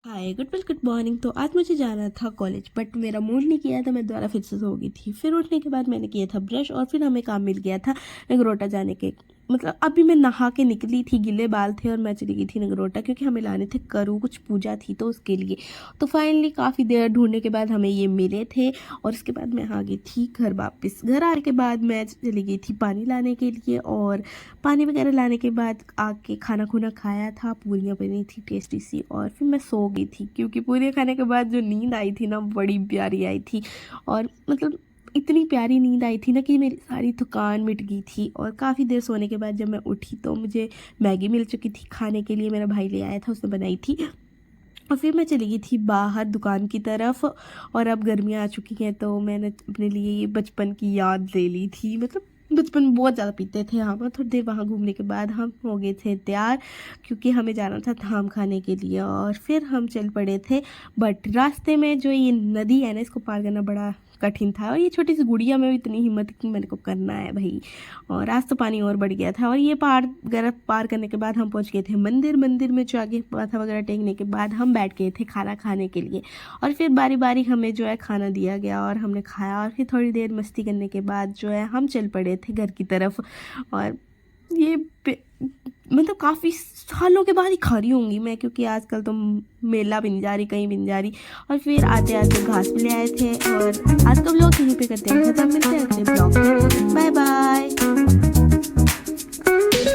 Hi good morning. तो आज मुझे जाना था कॉलेज बट मेरा मूड नहीं किया था। मैं दोबारा फिर से सो गई थी। फिर उठने के बाद मैंने किया था ब्रश और फिर हमें काम मिल गया था नगरोटा जाने के। मतलब अभी मैं नहा के निकली थी, गिले बाल थे और मैं चली गई थी नगरोटा क्योंकि हमें लाने थे करू, कुछ पूजा थी तो उसके लिए। तो फाइनली काफ़ी देर ढूंढने के बाद हमें ये मिले थे और उसके बाद मैं आ गई थी घर वापस। घर आने के बाद मैं चली गई थी पानी लाने के लिए और पानी वगैरह लाने के बाद आके खाना खुना खाया था, पूरियाँ बनी थी टेस्टी सी और फिर मैं सो गई थी क्योंकि पूरियाँ खाने के बाद जो नींद आई थी ना बड़ी प्यारी आई थी। और मतलब इतनी प्यारी नींद आई थी ना कि मेरी सारी थकान मिट गई थी। और काफ़ी देर सोने के बाद जब मैं उठी तो मुझे मैगी मिल चुकी थी खाने के लिए, मेरा भाई ले आया था, उसने बनाई थी। और फिर मैं चली गई थी बाहर दुकान की तरफ। और अब गर्मियाँ आ चुकी हैं तो मैंने अपने लिए ये बचपन की याद ले ली थी। मतलब बचपन में बहुत ज़्यादा पीते थे हम। थोड़ी देर वहाँ घूमने के बाद हम हो गए थे तैयार क्योंकि हमें जाना था धाम खाने के लिए और फिर हम चल पड़े थे। बट रास्ते में जो ये नदी है ना, इसको पार करना बड़ा कठिन था और ये छोटी सी गुड़िया में भी इतनी हिम्मत कि मेरे को करना है भाई। और आज तो पानी और बढ़ गया था और ये पार करने के बाद हम पहुंच गए थे मंदिर। मंदिर में जाके माथा वगैरह टेकने के बाद हम बैठ गए थे खाना खाने के लिए। और फिर बारी बारी हमें जो है खाना दिया गया और हमने खाया और फिर थोड़ी देर मस्ती करने के बाद जो है हम चल पड़े थे घर की तरफ। और ये मतलब काफ़ी सालों के बाद ही खा रही होंगी मैं क्योंकि आजकल तो मेला भी नहीं जा रही, कहीं भी नहीं जा रही। और फिर आते आते घास भी ले आए थे। और आज का ब्लॉग यहीं पे करते हैं खत्म। मिलते हैं अगले ब्लॉग में। Bye bye.